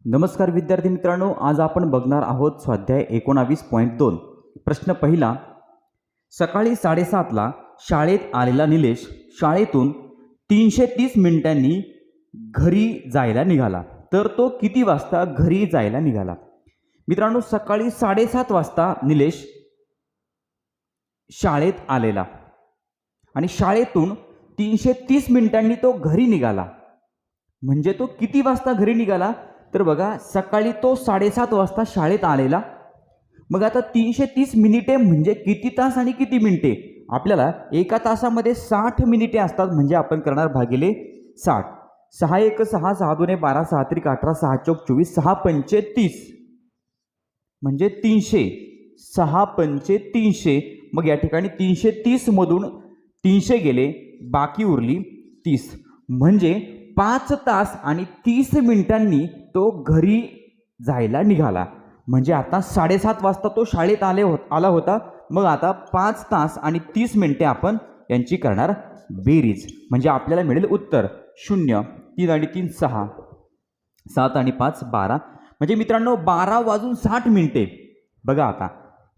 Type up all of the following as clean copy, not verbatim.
नमस्कार विद्यार्थी मित्रांनो, आज आपण बघणार आहोत स्वाध्याय 19.2. प्रश्न पहिला. सकाळी 7:30ला शाळेत आलेला निलेश शाळेतून 330 मिनिटांनी घरी जायला निघाला. तर तो किती वाजता घरी जायला निघाला? मित्रांनो, सकाळी 7:30 वाजता निलेश शाळेत आलेला आणि शाळेतून 330 मिनिटांनी तो घरी निघाला. म्हणजे तो किती वाजता घरी निघाला? तर बघा, सकाळी तो 7:30 वाजता शाळेत आलेला. मग आता 330 मिनिटे म्हणजे किती तास आणि किती मिनिटे? आपल्याला एका तासामध्ये 60 मिनिटे असतात, म्हणजे आपण करणार भागिले 60. 6 1 6 6 2 12 6 3 18 6 4 24 6 5 30 म्हणजे 300. 6 5 300. मग या ठिकाणी 330 मधून 300 गेले, बाकी उरली 30. म्हणजे 5 तास आणि 30 मिनिटांनी तो घरी जायला निघाला. म्हणजे आता 7:30 वाजता तो शाळेत आला होता. मग आता 5 तास आणि 30 मिनिटे आपण यांची करणार बेरीज. म्हणजे आपल्याला मिळेल उत्तर 0. 3 आणि 3 6, 7 आणि 5 12. म्हणजे मित्रांनो 12 वाजून 60 मिनिटे. बघा आता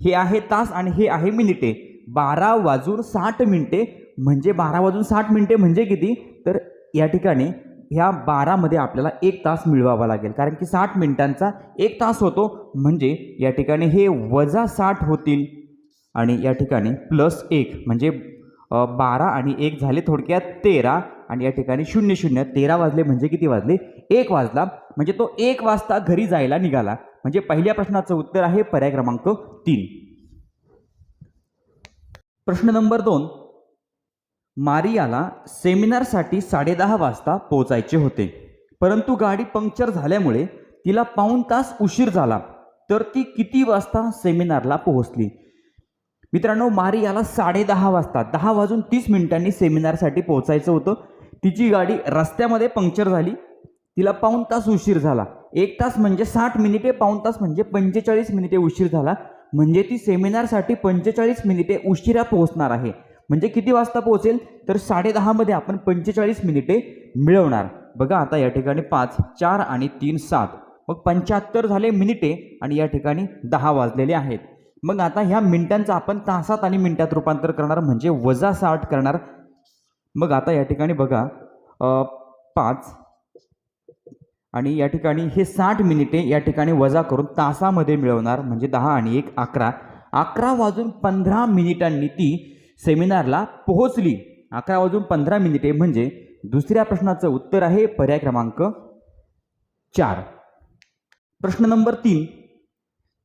हे आहे तास आणि हे आहे मिनिटे. 12 वाजून 60 मिनिटे म्हणजे 12 वाजून 60 मिनिटे म्हणजे किती? तर या ठिकाणी ह्या 12 मध्ये आपल्याला 1 तास मिळवावा लागेल, कारण की 60 मिनिटांचा 1 तास होतो. म्हणजे या ठिकाणी हे वजा 60 होतील आणि या ठिकाणी प्लस 1 म्हणजे 12 आणि 1 झाले थोडक्यात 13. आणि या ठिकाणी 0 0 13 वाजले म्हणजे किती वाजले? 1 वाजला. म्हणजे तो 1 वाजता घरी जायला निघाला. म्हणजे पहिल्या प्रश्नाचं उत्तर आहे पर्याय क्रमांक 3. प्रश्न नंबर 2. मारियाला सेमिनारसाठी 10:30 वाजता पोहोचायचे होते, परंतु गाडी पंक्चर झाल्यामुळे तिला पाऊण तास उशीर झाला. तर ती किती वाजता सेमिनारला पोहोचली? मित्रांनो, मारियाला 10:30 वाजता 10 वाजून 30 मिनिटांनी सेमिनारसाठी पोहोचायचं होतं. तिची गाडी रस्त्यामध्ये पंक्चर झाली, तिला पाऊण तास उशीर झाला. 1 तास म्हणजे 60 मिनिटे, पाऊण तास म्हणजे 45 मिनिटे उशीर झाला. म्हणजे ती सेमिनारसाठी 45 मिनिटे उशिरा पोहोचणार आहे. म्हणजे किती वाजता पोहोचेल? तर 10:30 मध्ये आपण 45 मिनिटे मिळवणार. बघा आता या ठिकाणी 5 4 आणि 3 7, मग 75 झाले मिनिटे आणि या ठिकाणी 10 वाजलेले आहेत. मग आता ह्या मिनिटांचं आपण तासात आणि मिनिटात रूपांतर करणार, म्हणजे वजा 60 करणार. मग आता या ठिकाणी बघा 5 आणि या ठिकाणी हे 60 मिनिटे या ठिकाणी वजा करून तासामध्ये मिळवणार, म्हणजे 10 आणि 1 11. 11 वाजून 15 मिनिटांनी ती सेमिनारला पोहोचली. 11 वाजून 15 मिनिटे म्हणजे दुसऱ्या प्रश्नाचं उत्तर आहे पर्याय क्रमांक 4. प्रश्न नंबर 3.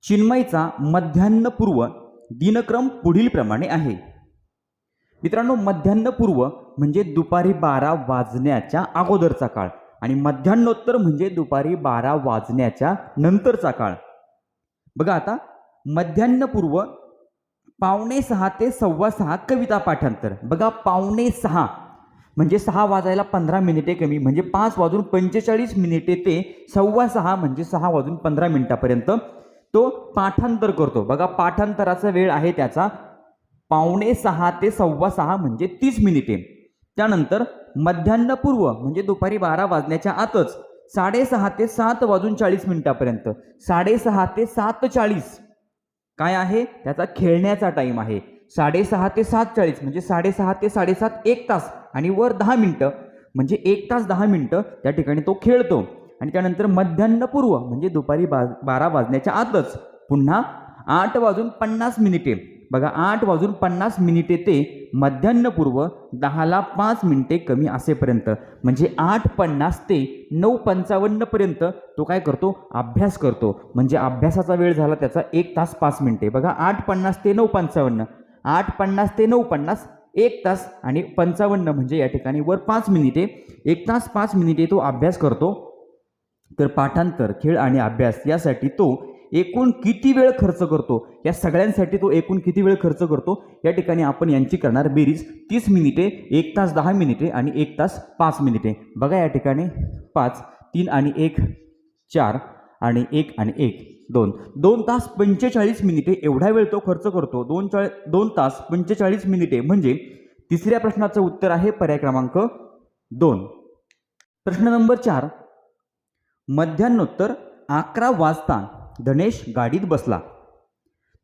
चिन्मयचा मध्यान्हपूर्व दिनक्रम पुढील प्रमाणे आहे. मित्रांनो, मध्यान्हपूर्व म्हणजे दुपारी 12 वाजण्याच्या अगोदरचा काळ आणि मध्यान्होत्तर म्हणजे दुपारी 12 वाजण्याच्या नंतरचा काळ. बघा आता मध्यान्हपूर्व 5:45 ते 6:15 कविता पाठांतर. बघा 5:45 म्हणजे 6 वाजायला 15 मिनिटे कमी, म्हणजे 5 वाजून 45 मिनिटे ते 6:15 म्हणजे 6 वाजून 15 मिनिटापर्यंत तो पाठांतर करतो. बघा पाठांतराचा वेळ आहे त्याचा 5:45 ते 6:15 म्हणजे 30 मिनिटे. त्यानंतर मध्यान्हपूर्व म्हणजे दुपारी 12 वाजण्याच्या आतच 6:30 ते 7 वाजून 40 मिनिटापर्यंत. 6:30 ते 7:40 काय आहे? त्याचा खेळण्याचा टाईम आहे. 6:30 ते 7:40 म्हणजे 6:30 ते 7:30 1 तास आणि वर 10 मिनिटं, म्हणजे 1 तास 10 मिनिटं त्या ठिकाणी तो खेळतो. आणि त्यानंतर मध्यान्हपूर्व म्हणजे दुपारी 12 वाजण्याच्या आतच पुन्हा 8 वाजून 50 मिनिटे. बघा 8 वाजून 50 मिनिटे ते मध्यान्हपूर्व 10ला 5 मिनिटे कमी असेपर्यंत, म्हणजे 8:50 ते 9:55 पर्यंत तो काय करतो? अभ्यास करतो. म्हणजे अभ्यासाचा वेळ झाला त्याचा 1 तास 5 मिनिटे. बघा 8:50 ते 9:55, 8:50 ते 9:50 1 तास आणि 55 म्हणजे या ठिकाणी वर 5 मिनिटे, 1 तास 5 मिनिटे तो अभ्यास करतो. तर पाठांतर, खेळ आणि अभ्यास यासाठी तो एकूण किती वेळ खर्च करतो? या सगळ्यांसाठी तो एकूण किती वेळ खर्च करतो? या ठिकाणी आपण यांची करणार बेरीज. 30 मिनिटे, 1 तास 10 मिनिटे आणि 1 तास 5 मिनिटे. बघा या ठिकाणी 5 3 आणि 1 4 आणि 1 आणि 1 2 2 तास 45 मिनिटे एवढा वेळ तो खर्च करतो. 2 तास 45 मिनिटे म्हणजे तिसऱ्या प्रश्नाचं उत्तर आहे पर्याय क्रमांक 2. प्रश्न नंबर 4. मध्यान्होत्तर 11 वाजता धनेश गाडीत बसला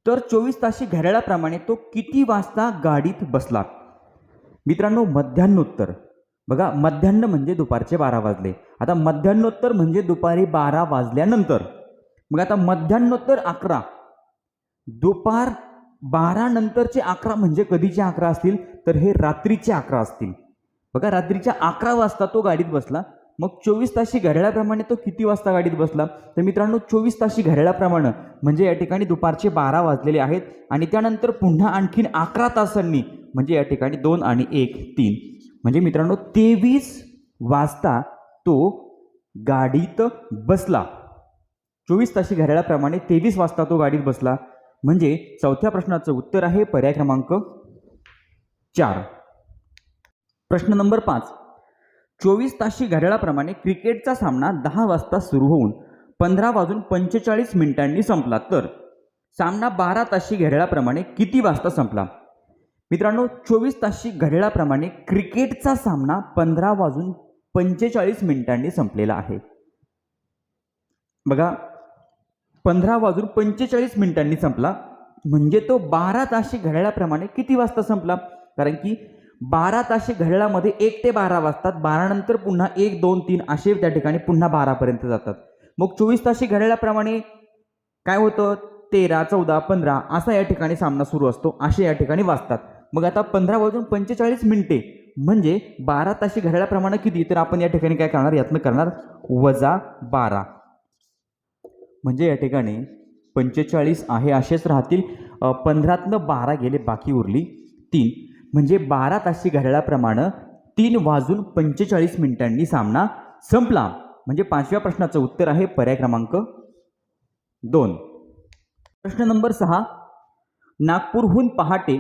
तर 24 ताशी घड्याळाप्रमाणे तो किती वाजता गाडीत बसला? मित्रांनो, मध्यान्होत्तर. बघा, मध्यान्ह म्हणजे दुपारचे 12 वाजले. आता मध्यान्होत्तर म्हणजे दुपारी 12 वाजल्यानंतर. मग आता मध्यान्होत्तर 11, दुपार 12 नंतरचे 11 म्हणजे कधीचे 11 असतील? तर हे रात्रीचे 11 असतील. बघा, रात्रीच्या 11 वाजता तो गाडीत बसला. मग 24 ताशी घड्याळाप्रमाणे तो किती वाजता गाडीत बसला? तर मित्रांनो, 24 ताशी घड्याळाप्रमाणे म्हणजे या ठिकाणी दुपारचे 12 वाजलेले आहेत आणि त्यानंतर पुन्हा आणखीन 11 तासांनी म्हणजे या ठिकाणी 2 आणि 1 3 म्हणजे मित्रांनो 23 वाजता तो गाडीत बसला. 24 ताशी घड्याळाप्रमाणे 23 वाजता तो गाडीत बसला. म्हणजे चौथ्या प्रश्नाचं उत्तर आहे पर्याय क्रमांक 4. प्रश्न नंबर 5. 24 ताशी घड्याळाप्रमाणे क्रिकेटचा सामना 10 वाजता सुरू होऊन 15:45 संपला तर सामना 12 ताशी घड्याळाप्रमाणे किती वाजता संपला? मित्रांनो, 24 ताशी घड्याळाप्रमाणे क्रिकेटचा सामना 15:45 संपलेला आहे. बघा, 15:45 संपला म्हणजे तो 12 ताशी घड्याळाप्रमाणे किती वाजता संपला? कारण की 12 ताशी घड्याळामध्ये 1 ते 12 वाजतात. 12 नंतर पुन्हा 1 2 3 असे त्या ठिकाणी पुन्हा 12 पर्यंत जातात. मग 24 ताशी घड्याळाप्रमाणे काय होतं? 13 14 15 असा या ठिकाणी सामना सुरू असतो. असे या ठिकाणी वाजतात. मग आता 15:45 म्हणजे 12 ताशी घड्याळाप्रमाणे किती? तर आपण या ठिकाणी काय करणार? यातनं करणार -12 म्हणजे या ठिकाणी 45 आहे असेच राहतील. 15तनं 12 गेले, बाकी उरली 3 म्हणजे 12 ताशी घड्याळाप्रमाणे 3:45 सामना संपला. म्हणजे 5व्या प्रश्नाचं उत्तर आहे पर्याय क्रमांक 2. प्रश्न नंबर 6. नागपूरहून पहाटे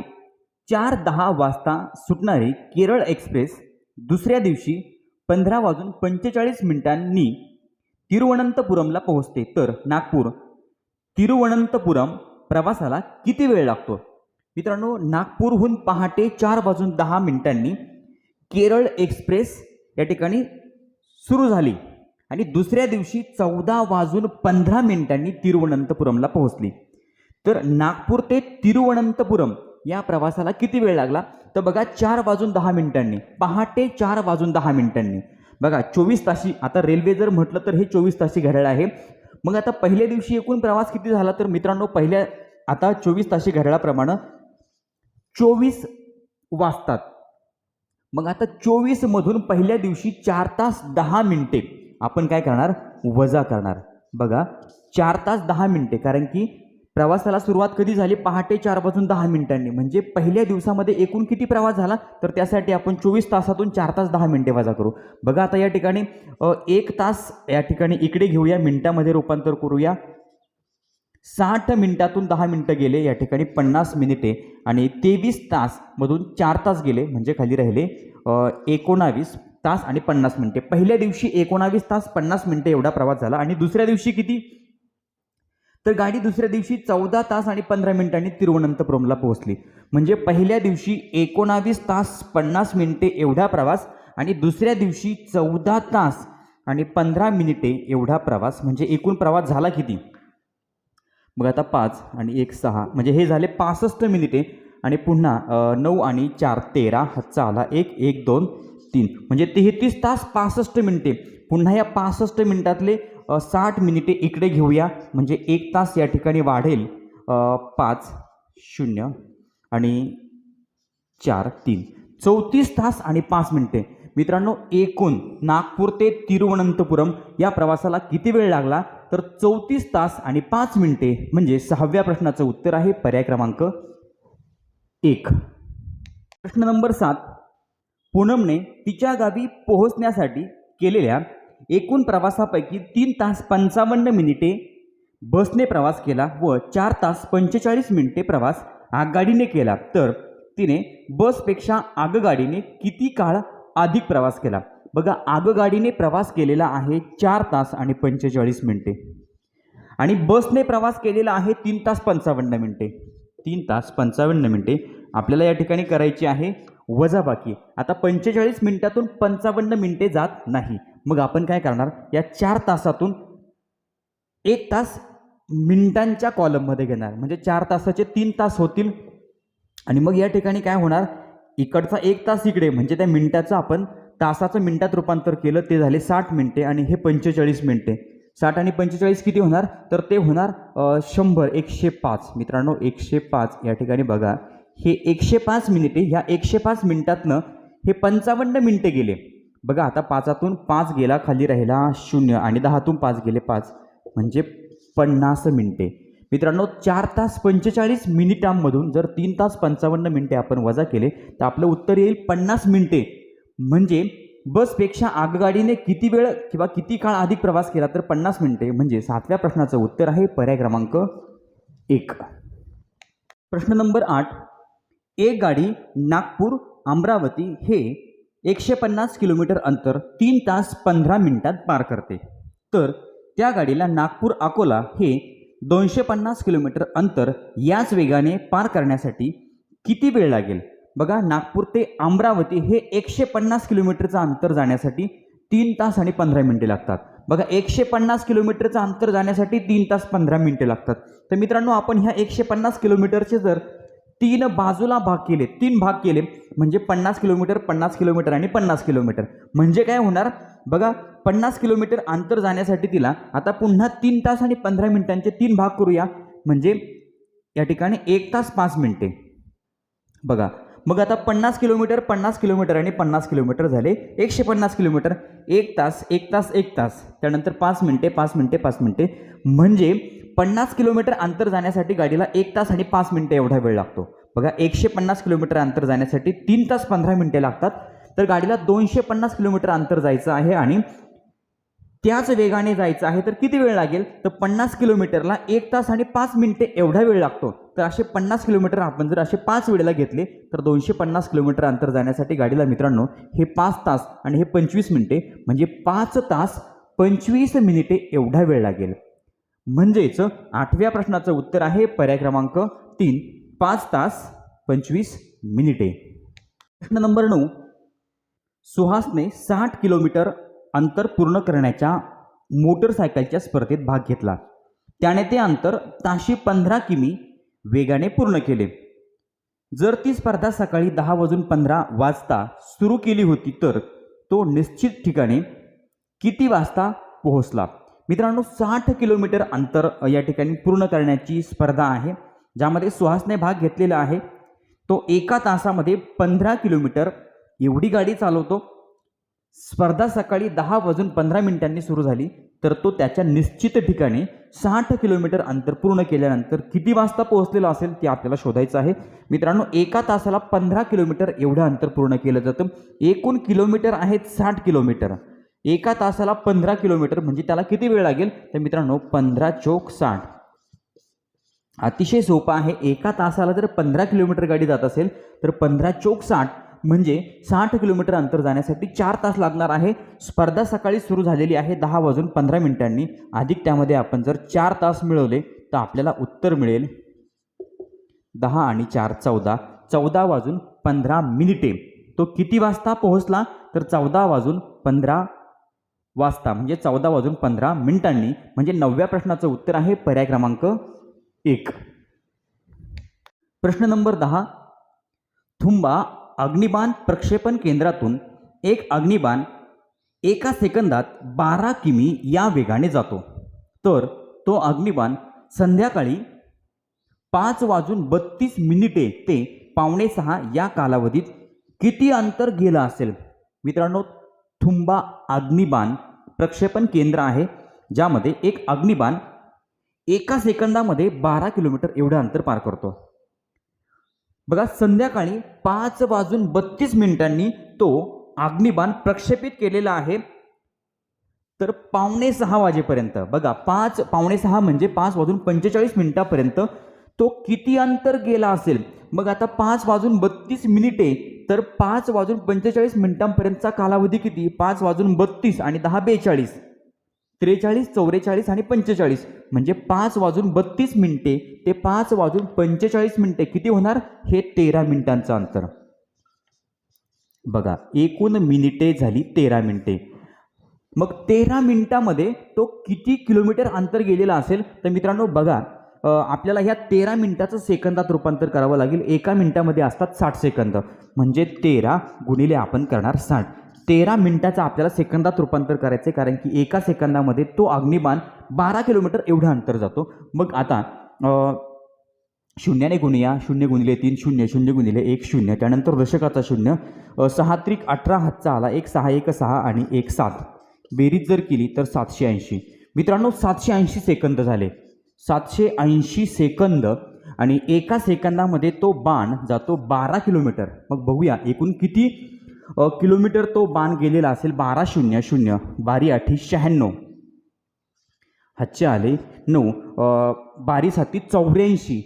4:10 वाजता सुटणारी केरळ एक्सप्रेस दुसऱ्या दिवशी 15:45 तिरुवनंतपुरमला पोहोचते तर नागपूर तिरुवनंतपुरम प्रवासाला किती वेळ लागतो? मित्रांनो, नागपूरहून पहाटे 4:10 केरळ एक्सप्रेस या ठिकाणी सुरू झाली आणि दुसऱ्या दिवशी 14:15 तिरुवनंतपुरमला पोहोचली. तर नागपूर ते तिरुवनंतपुरम या प्रवासाला किती वेळ लागला? तर बघा, 4:10 पहाटे 4:10 बघा 24 ताशी. आता रेल्वे जर म्हटलं तर हे 24 ताशी घड्याळ आहे. मग आता पहिल्या दिवशी एकूण प्रवास किती झाला? तर मित्रांनो, आता 24 ताशी घड्याळाप्रमाणे 24 वाजतात. मग आता 24 मधून पहिल्या दिवशी 4 तास 10 मिनिटे आपण काय करणार? वजा करणार. बघा, 4 तास 10 मिनिटे कारण की प्रवासाला सुरुवात कधी झाली? पहाटे 4:10 म्हणजे पहिल्या दिवसामध्ये एकूण किती प्रवास झाला? तर त्यासाठी आपण 24 तासातून 4 तास 10 मिनिटे वजा करू. बघा, आता या ठिकाणी 1 तास या ठिकाणी इकडे घेऊया, मिनिटामध्ये रूपांतर करूया. 60 मिनिटातून 10 मिनिटं गेले, या ठिकाणी 50 मिनिटे आणि 23 तास मधून 4 तास गेले म्हणजे खाली राहिले 19 तास आणि 50 मिनिटे. पहिल्या दिवशी 19 तास 50 मिनिटे एवढा प्रवास झाला आणि दुसऱ्या दिवशी किती? तर गाडी दुसऱ्या दिवशी 14 तास आणि 15 मिनिटांनी तिरुवनंतपुरमला पोहोचली. म्हणजे पहिल्या दिवशी 19 तास 50 मिनिटे एवढा प्रवास आणि दुसऱ्या दिवशी 14 तास आणि 15 मिनिटे एवढा प्रवास. म्हणजे एकूण प्रवास झाला किती? मग आता 5 आणि 1 6 म्हणजे हे झाले 65 मिनिटे आणि पुन्हा 9 आणि 4 13 हातचा आला 1 1 2 3 म्हणजे 33 तास 65 मिनिटे. पुन्हा या 65 मिनिटातले 60 मिनिटे इकडे घेऊया म्हणजे 1 तास या ठिकाणी वाढेल 5 0 आणि 4 3 34 तास आणि 5 मिनिटे. मित्रांनो, एकूण नागपूर ते तिरुवनंतपुरम या प्रवासाला किती वेळ लागला? तर 34 तास आणि 5 मिनिटे म्हणजे 6व्या प्रश्नाचं उत्तर आहे पर्याय क्रमांक 1. प्रश्न नंबर 7. पूनमने तिच्या गावी पोहोचण्यासाठी केलेल्या एकूण प्रवासापैकी 3 तास 55 मिनिटे बसने प्रवास केला व 4 तास 45 मिनिटे प्रवास आगगाडीने केला तर तिने बसपेक्षा आगगाडीने किती काळ अधिक प्रवास केला? बघा, आगगाडीने प्रवास केलेला आहे 4 तास आणि 45 मिनिटे आणि बसने प्रवास केलेला आहे 3 तास 55 मिनिटे. 3 तास 55 मिनिटे आपल्याला या ठिकाणी करायची आहे वजाबाकी. आता 45 मिनिटातून 55 मिनिटे जात नाही. मग आपण काय करणार? या 4 तासातून 1 तास मिनिटांच्या कॉलममध्ये घेणार, म्हणजे 4 तासाचे 3 तास होतील. आणि मग या ठिकाणी काय होणार, इकडचा 1 तास इकडे, म्हणजे त्या मिनिटाचं आपण तासाचं मिनिटात रूपांतर केलं, ते झाले 60 मिनिटे आणि हे 45 मिनिटे. 60 आणि 45 किती होणार, तर ते होणार 100, 105. मित्रांनो 105 या ठिकाणी बघा, हे 105 मिनिटे, ह्या 105 मिनिटातनं हे 55 मिनिटे गेले. बघा आता 5तून 5 गेला, खाली राहिला 0 आणि 10तून 5 गेले 5, म्हणजे 50 मिनिटे. मित्रांनो 4 तास 45 मिनिटांमधून जर 3 तास 55 मिनिटे आपण वजा केले तर आपलं उत्तर येईल 50 मिनिटे. म्हणजे बसपेक्षा आगगाडीने किती वेळ किंवा किती काळ अधिक प्रवास केला, तर 50 मिनिटे. म्हणजे 7व्या प्रश्नाचं उत्तर आहे पर्याय क्रमांक 1. प्रश्न नंबर 8. एक गाडी नागपूर अमरावती हे 150 किलोमीटर अंतर 3 तास 15 मिनिटात पार करते, तर त्या गाडीला नागपूर अकोला हे 250 किलोमीटर अंतर याच वेगाने पार करण्यासाठी किती वेळ लागेल. बघा नागपूर ते अमरावती हे 150 किलोमीटरचं अंतर जाण्यासाठी 3 तास आणि 15 मिनिटे लागतात. बघा 150 किलोमीटरचं अंतर जाण्यासाठी 3 तास 15 मिनिटे लागतात. तर मित्रांनो आपण ह्या 150 किलोमीटरचे जर 3 बाजूला भाग केले, 3 भाग केले, म्हणजे 50 किलोमीटर 50 किलोमीटर आणि 50 किलोमीटर, म्हणजे काय होणार बघा, 50 किलोमीटर अंतर जाण्यासाठी तिला आता पुन्हा 3 तास आणि 15 मिनिटांचे 3 भाग करूया, म्हणजे या ठिकाणी 1 तास 5 मिनिटे. बघा मग आता 50 किलोमीटर 50 किलोमीटर आणि 50 किलोमीटर झाले 150 किलोमीटर, 1 तास 1 तास 1 तास, त्यानंतर 5 मिनिटे 5 मिनिटे 5 मिनिटे, म्हणजे 50 किलोमीटर अंतर जाण्यासाठी गाडीला 1 तास आणि 5 मिनिटे एवढा वेळ लागतो. बघा 150 किलोमीटर अंतर जाण्यासाठी 3 तास 15 मिनिटे लागतात, तर गाडीला 250 किलोमीटर अंतर जायचं आहे आणि त्याच वेगाने जायचं आहे, तर किती वेळ लागेल, तर 50 किलोमीटरला 1 तास आणि 5 मिनिटे एवढा वेळ लागतो. तर असे 50 किलोमीटर आपण जर असे 5 वेळेला घेतले तर 250 किलोमीटर अंतर जाण्यासाठी गाडीला मित्रांनो हे 5 तास आणि हे 25 मिनिटे, म्हणजे 5 तास 25 मिनिटे एवढा वेळ लागेल. म्हणजेच 8व्या प्रश्नाचं उत्तर आहे पर्याय क्रमांक 3, 5 तास 25 मिनिटे. प्रश्न नंबर 9. सुहासने 60 किलोमीटर अंतर पूर्ण करण्याच्या मोटरसायकलच्या स्पर्धेत भाग घेतला. त्याने ते अंतर ताशी 15 किमी वेगाने पूर्ण केले. जर ती स्पर्धा सकाळी 10:15 सुरू केली होती तर तो निश्चित ठिकाणी किती वाजता पोहोचला. मित्रांनो 60 किलोमीटर अंतर या ठिकाणी पूर्ण करण्याची स्पर्धा आहे, ज्यामध्ये सुहासने भाग घेतलेला आहे. तो 1 तासामध्ये 15 किलोमीटर एवढी गाडी चालवतो. स्पर्धा सकाळी 10:15 सुरू झाली, तर तो त्याच्या निश्चित ठिकाणी 60 किलोमीटर अंतर पूर्ण केल्यानंतर किती वाजता पोहोचलेला असेल ते आपल्याला शोधायचं आहे. मित्रांनो 1 तासाला 15 किलोमीटर एवढं अंतर पूर्ण केलं जातं. एकूण किलोमीटर आहेत 60 किलोमीटर. 1 तासाला 15 किलोमीटर म्हणजे त्याला किती वेळ लागेल, तर मित्रांनो 15 चोक 60. अतिशय सोपं आहे. 1 तासाला जर 15 किलोमीटर गाडी जात असेल तर 15 चोक 60 म्हणजे 60 किलोमीटर अंतर जाण्यासाठी 4 तास लागणार आहे. स्पर्धा सकाळी सुरू झालेली आहे 10:15 अधिक त्यामध्ये आपण जर 4 तास मिळवले तर आपल्याला उत्तर मिळेल 10 आणि 4 14, 14:15. तो किती वाजता पोहोचला, तर 14:15 वाजता, म्हणजे 14:15. म्हणजे 9व्या प्रश्नाचं उत्तर आहे पर्याय क्रमांक 1. प्रश्न नंबर 10. थुंबा अग्निबाण प्रक्षेपण केंद्रातून एक अग्निबाण 1 सेकंदात 12 किमी या वेगाने जातो, तर तो अग्निबाण संध्याकाळी 5:32 ते 5:45 या कालावधीत किती अंतर गेला असेल. मित्रांनो थुंबा अग्निबाण प्रक्षेपण केंद्र आहे, ज्यामध्ये एक अग्निबाण 1 सेकंदामध्ये 12 किलोमीटर एवढं अंतर पार करतो. बघा संध्याकाळी 5:32 तो अग्निबाण प्रक्षेपित केलेला आहे, तर 5:45 वाजेपर्यंत. बघा 5:45 म्हणजे 5:45 तो किती अंतर गेला असेल. मग आता 5:32 तर 5:45 कालावधी किती, 5:32 आणि 10 42, 43 44 आणि 45, म्हणजे 5:32 ते 5:45 किती होणार, हे 13 मिनिटांचं अंतर. बघा एकूण मिनिटे झाली 13 मिनिटे. मग 13 मिनिटामध्ये तो किती किलोमीटर अंतर गेलेला असेल? तर मित्रांनो बघा, आपल्याला ह्या 13 मिनिटाचं सेकंदात रूपांतर करावं लागेल. एका मिनिटामध्ये असतात 60 सेकंद, म्हणजे 13 गुणिले आपण करणार 60. 13 मिनिटाचं आपल्याला सेकंदात रूपांतर करायचं आहे, कारण की एका सेकंदामध्ये तो अग्निबाण 12 किलोमीटर एवढं अंतर जातो. मग आता शून्याने गुणूया. 0 गुणिले 3 0, 0 गुणिले 1 0, त्यानंतर दशकाचा 0, 6 त्रिक 18 हातचा आला, 1 6 1 6 आणि 1 7. बेरीज जर केली तर 780. मित्रांनो 780 सेकंद झाले. 780 सेकंद आणि एका सेकंदामध्ये तो बाण जातो 12 किलोमीटर. मग बघूया एकूण किती किलोमीटर तो बाण गेलेला असेल. 12 0 0, 12 8 96, हातचे आले 9, 12 7 84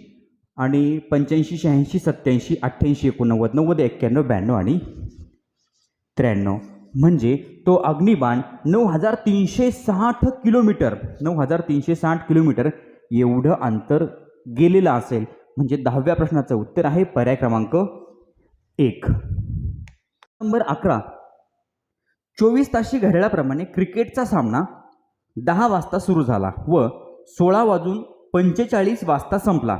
आणि 85 86 87 88 89 90 91 92 आणि 93. म्हणजे तो अग्निबाण 9360 किलोमीटर, 9360 किलोमीटर एवढं अंतर गेलेलं असेल. म्हणजे 10व्या प्रश्नाचं उत्तर आहे पर्याय क्रमांक 1. नंबर 11. 24 ताशी घड्याळाप्रमाणे क्रिकेटचा सामना 10 वाजता सुरू झाला व 16 वाजून 45 वाजता संपला.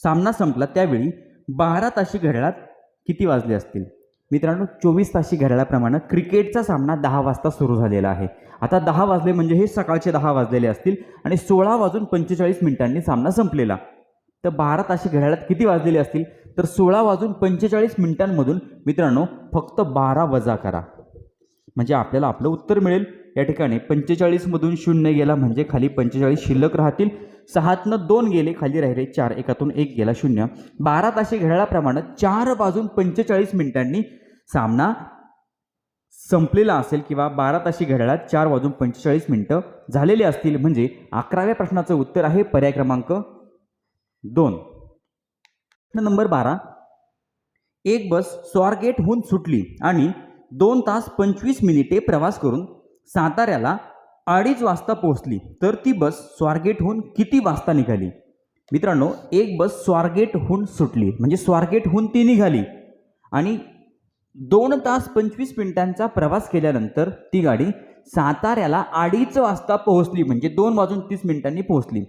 सामना संपला त्यावेळी 12 ताशी घड्याळात किती वाजले असतील? मित्रांनो 24 ताशी घड्याळाप्रमाणे क्रिकेटचा सामना 10 वाजता सुरू झालेला आहे. आता 10 वाजले म्हणजे हे सकाळचे 10 वाजलेले असतील आणि 16 वाजून 45 मिनिटांनी सामना संपलेला. तर 12 ताशी घड्याळात किती वाजलेले असतील? तर 16 वाजून 45 मिनिटांमधून मित्रांनो फक्त 12 वजा करा, म्हणजे आपल्याला आपलं उत्तर मिळेल. या ठिकाणी 45 मधून 0 गेला म्हणजे खाली 45 शिल्लक राहतील. 6तनं 2 गेले, खाली राहिले 4, एकातून 1 गेला 0. 12 ताशी घड्याळाप्रमाणे 4 वाजून 45 मिनिटांनी सामना संपलेला असेल किंवा 12 ताशी घड्याळात 4 वाजून 45 मिनिटं झालेले असतील. म्हणजे 11व्या प्रश्नाचं उत्तर आहे पर्याय क्रमांक 2. प्रश्न नंबर 12. एक बस स्वारगेटहून सुटली आणि 2 तास 25 मिनिटे प्रवास करून साताऱ्याला 2:30 वाजता पोहोचली, तर ती बस स्वारगेटहून किती वाजता निघाली? मित्रांनो एक बस स्वारगेटहून सुटली म्हणजे स्वारगेटहून ती निघाली आणि 2 तास 25 मिनिटांचा प्रवास केल्यानंतर ती गाडी साताऱ्याला 2:30 वाजता पोहोचली, म्हणजे 2 वाजून 30 मिनिटांनी पोहोचली.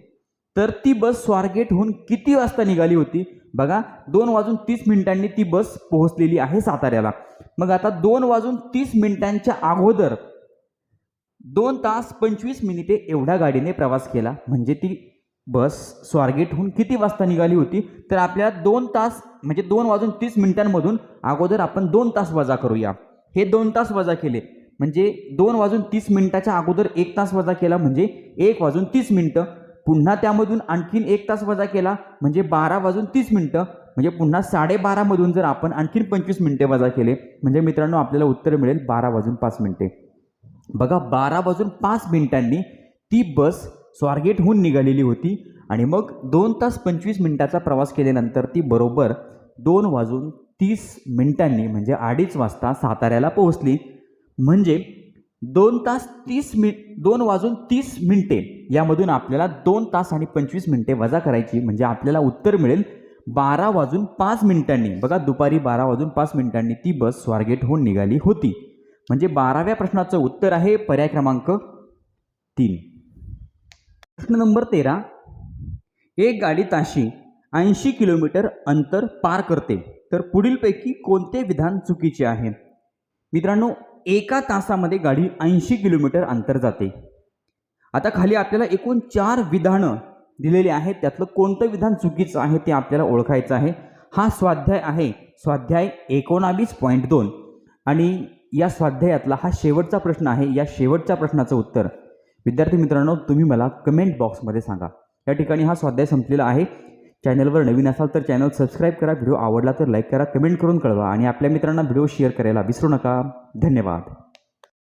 तर ती बस स्वारगेटहून किती वाजता निघाली होती? बघा 2 वाजून 30 मिनिटांनी ती बस पोहोचलेली आहे साताऱ्याला. मग आता 2 वाजून 30 मिनिटांच्या अगोदर 2 तास 25 मिनिटे एवढ्या गाडीने प्रवास केला, म्हणजे ती बस स्वारगेटहून किती वाजता निघाली होती? तर आपल्याला 2 तास म्हणजे 2 वाजून 30 मिनिटांमधून अगोदर आपण 2 तास वजा करूया. हे 2 तास वजा केले म्हणजे 2 वाजून 30 मिनिटाच्या अगोदर 1 तास वजा केला म्हणजे 1 वाजून 30 मिनिटं. पुन्हा त्यामधून आणखीन 1 तास वजा केला म्हणजे 12 वाजून 30 मिनिटं. म्हणजे पुन्हा 12:30 मधून जर आपण आणखीन 25 मिनिटे वजा केले म्हणजे मित्रांनो आपल्याला उत्तर मिळेल 12 वाजून 5 मिनिटे. बघा 12 वाजून 5 मिनिटांनी ती बस स्वारगेटहून निघालेली होती आणि मग 2 तास 25 मिनिटाचा प्रवास केल्यानंतर ती बरोबर 2 वाजून 30 मिनिटांनी म्हणजे 2:30 वाजता साताऱ्याला पोहोचली. म्हणजे 2 वाजून 30 मिनिटे यामधून आपल्याला 2 तास आणि 25 मिनिटे वजा करायची, म्हणजे आपल्याला उत्तर मिळेल 12 वाजून 5 मिनिटांनी. बघा दुपारी 12 वाजून 5 मिनिटांनी ती बस स्वारगेटहून निघाली होती. म्हणजे 12व्या प्रश्नाचं उत्तर आहे पर्याय क्रमांक 3. प्रश्न नंबर 13. एक गाडी ताशी 80 किलोमीटर अंतर पार करते, तर पुढीलपैकी कोणते विधान चुकीचे आहे? मित्रांनो एका तासामध्ये गाडी 80 किलोमीटर अंतर जाते. आता खाली आपल्याला एकूण 4 विधानं दिलेली आहेत, त्यातलं कोणतं विधान चुकीचं आहे ते आपल्याला ओळखायचं आहे. हा स्वाध्याय आहे, स्वाध्याय 19.2 आणि या स्वाध्यायातला हा शेवटचा प्रश्न आहे. या शेवटच्या प्रश्नाचं उत्तर विद्यार्थी मित्रांनो तुम्ही मला कमेंट बॉक्समध्ये सांगा. या ठिकाणी हा स्वाध्याय संपलेला आहे. चॅनलवर नवीन असाल तर चॅनल सबस्क्राईब करा, व्हिडिओ आवडला तर लाईक करा, कमेंट करून कळवा आणि आपल्या मित्रांना व्हिडिओ शेअर करायला विसरू नका. धन्यवाद.